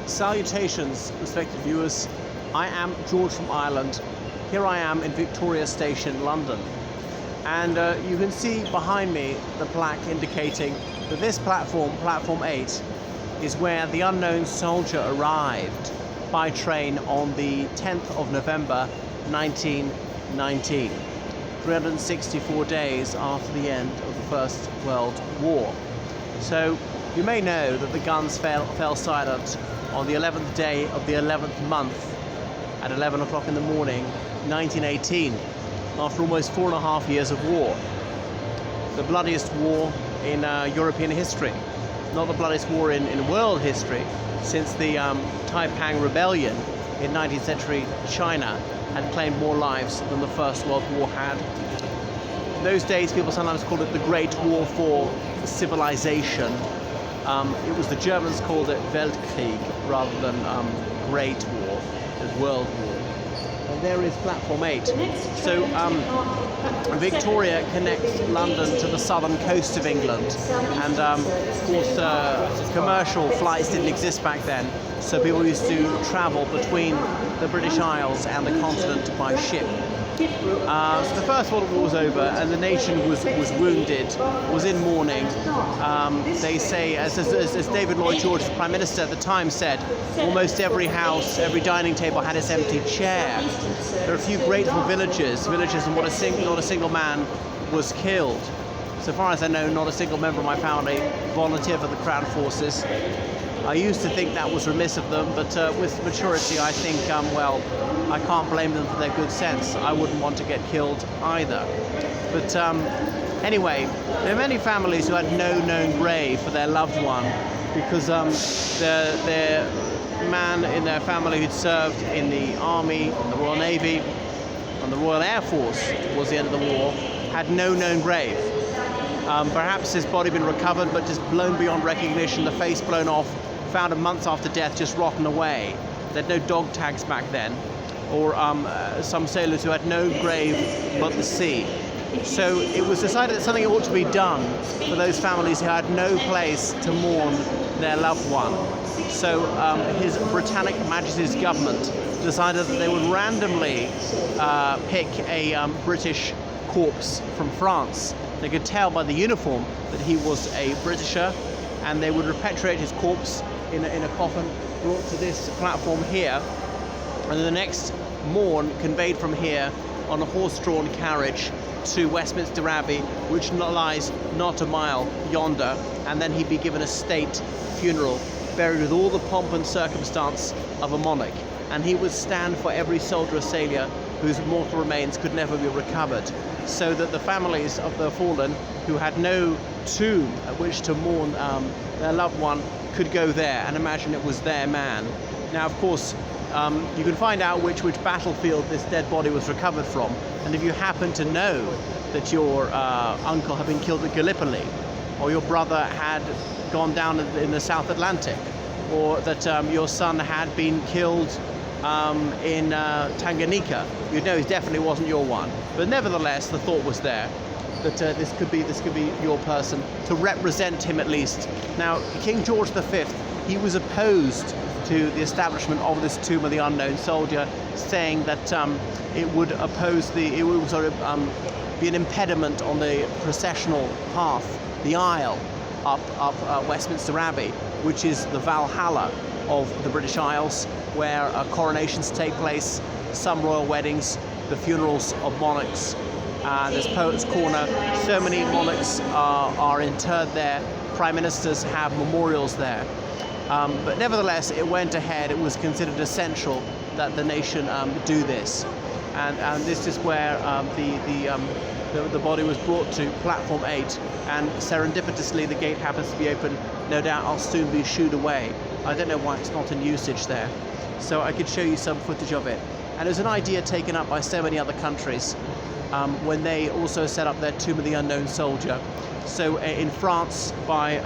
Salutations, respected viewers. I am George from Ireland. Here I am in Victoria Station, London. And you can see behind me the plaque indicating that this platform, Platform 8, is where the unknown soldier arrived by train on the 10th of November 1919, 364 days after the end of the First World War. So you may know that the guns fell silent on the 11th day of the 11th month at 11 o'clock in the morning, 1918, after almost 4.5 years of war. The bloodiest war in European history, not the bloodiest war in world history, since the Taiping Rebellion in 19th century China had claimed more lives than the First World War had. In those days, people sometimes called it the Great War for Civilization. It was the Germans called it Weltkrieg rather than Great War, as World War. And there is Platform 8. So Victoria connects London to the southern coast of England, and of course commercial flights didn't exist back then, so people used to travel between the British Isles and the continent by ship. So the First World War was over and the nation was wounded, was in mourning. They say, as David Lloyd George, the Prime Minister at the time, said, almost every house, every dining table had its empty chair. There are a few grateful villages in what not a single man was killed. So far as I know, not a single member of my family volunteered for the Crown Forces. I used to think that was remiss of them, but with maturity I think, well, I can't blame them for their good sense. I wouldn't want to get killed either. But anyway, there are many families who had no known grave for their loved one because their man in their family who'd served in the Army, in the Royal Navy, and the Royal Air Force towards the end of the war had no known grave. Perhaps his body had been recovered but just blown beyond recognition, the face blown off, found months after death, just rotten away. They had no dog tags back then, or some sailors who had no grave but the sea. So it was decided that something ought to be done for those families who had no place to mourn their loved one. So His Britannic Majesty's government decided that they would randomly pick a British corpse from France. They could tell by the uniform that he was a Britisher, and they would repatriate his corpse in a coffin brought to this platform here, and then the next morn conveyed from here on a horse-drawn carriage to Westminster Abbey, which lies not a mile yonder, and then he'd be given a state funeral, buried with all the pomp and circumstance of a monarch, and he would stand for every soldier or sailor whose mortal remains could never be recovered, so that the families of the fallen who had no tomb at which to mourn their loved one could go there and imagine it was their man. Now, of course, you can find out which battlefield this dead body was recovered from, and if you happen to know that your uncle had been killed at Gallipoli, or your brother had gone down in the South Atlantic, or that your son had been killed in Tanganyika, you'd know he definitely wasn't your one. But nevertheless, the thought was there that this could be your person, to represent him at least. Now, King George V, he was opposed to the establishment of this Tomb of the Unknown Soldier, saying that it would sort of be an impediment on the processional path, the aisle up Westminster Abbey, which is the Valhalla of the British Isles, where coronations take place, some royal weddings, the funerals of monarchs. There's Poets' Corner. So many monarchs are interred there. Prime ministers have memorials there. But nevertheless, it went ahead. It was considered essential that the nation do this. And this is where the body was brought to Platform 8. And serendipitously, the gate happens to be open. No doubt I'll soon be shooed away. I don't know why it's not in usage there. So I could show you some footage of it. And it was an idea taken up by so many other countries when they also set up their Tomb of the Unknown Soldier. So in France, by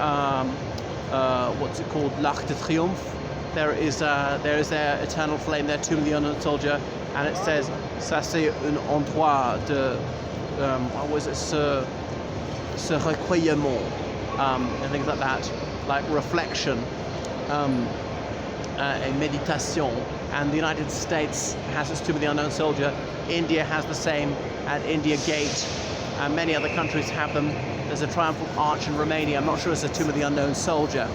what's it called, l'Arc de Triomphe, there is their eternal flame, their Tomb of the Unknown Soldier, and it says ça c'est un endroit de what was it, ce recueillement, and things like that, like reflection. a meditation, and the United States has its Tomb of the Unknown Soldier. India has the same at India Gate, and many other countries have them. There's a triumphal arch in Romania. I'm not sure it's the Tomb of the Unknown Soldier,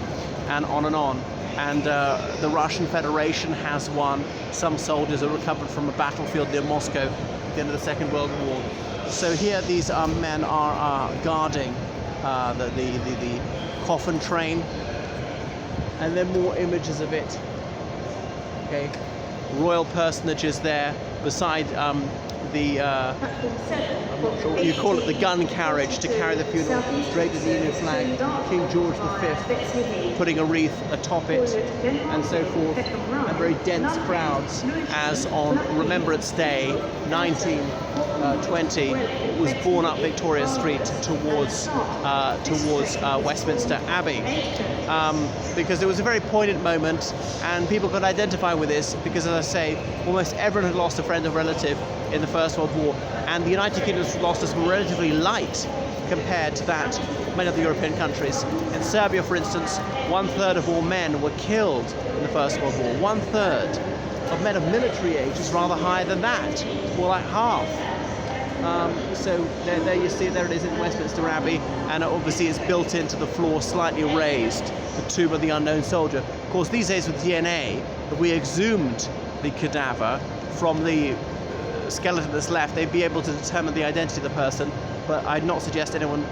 and on and on. And the Russian Federation has one. Some soldiers are recovered from a battlefield near Moscow at the end of the Second World War. So here these men are guarding the coffin train, and then more images of it. Okay, royal personages there beside the I'm not sure what you call it, the gun carriage to carry the funeral, draped in the Union flag, King George V putting a wreath atop it, and so forth, and very dense crowds as on Remembrance Day 1920 it was borne up Victoria Street towards Westminster Abbey, because it was a very poignant moment and people could identify with this because, as I say, almost everyone had lost a friend or relative in the First World War, and the United Kingdom's losses were relatively light compared to that of many other European countries. In Serbia, for instance, 1/3 of all men were killed in the First World War. 1/3 of men of military age is rather higher than that, more like half. So there you see, there it is in Westminster Abbey, and obviously it's built into the floor, slightly raised, the Tomb of the Unknown Soldier. Of course, these days with DNA, if we exhumed the cadaver from the skeleton that's left, they'd be able to determine the identity of the person, but I've not heard anyone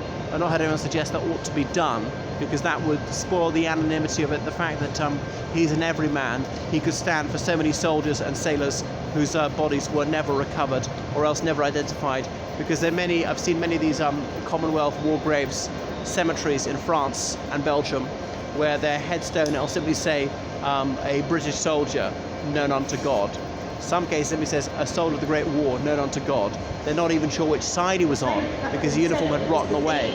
suggest that ought to be done, because that would spoil the anonymity of it, the fact that he's an everyman. He could stand for so many soldiers and sailors whose bodies were never recovered or else never identified, because there are many, I've seen many of these Commonwealth war graves cemeteries in France and Belgium, where their headstone will simply say a British soldier known unto God. Some cases simply says a soldier of the Great War known unto God. They're not even sure which side he was on because the uniform had rotten away.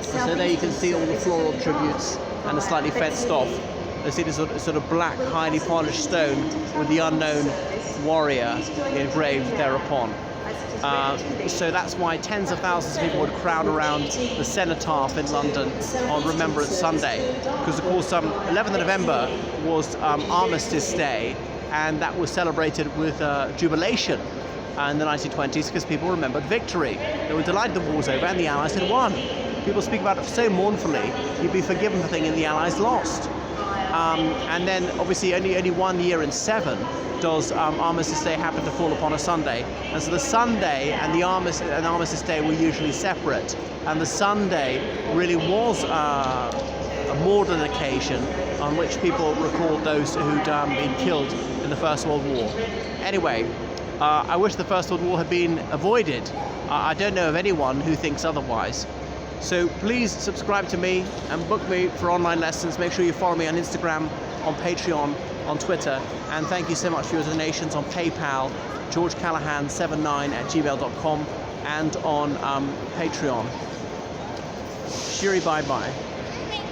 So there you can see all the floral tributes and the slightly fenced off. You see this sort of black, highly polished stone with the unknown warrior engraved thereupon. So that's why tens of thousands of people would crowd around the Cenotaph in London on Remembrance Sunday, because of course 11th of November was Armistice Day, and that was celebrated with jubilation in the 1920s because people remembered victory. They were delighted the war was over and the Allies had won. People speak about it so mournfully, you'd be forgiven for thinking the Allies lost. And then obviously only 1 year in 7 does Armistice Day happen to fall upon a Sunday. And so the Sunday and the Armistice Day were usually separate. And the Sunday really was a maudlin occasion on which people recalled those who'd been killed in the First World War. Anyway, I wish the First World War had been avoided. I don't know of anyone who thinks otherwise. So please subscribe to me and book me for online lessons. Make sure you follow me on Instagram, on Patreon, on Twitter, and thank you so much for your donations on PayPal, georgecallahan79@gmail.com, and on Patreon. Shiri bye bye.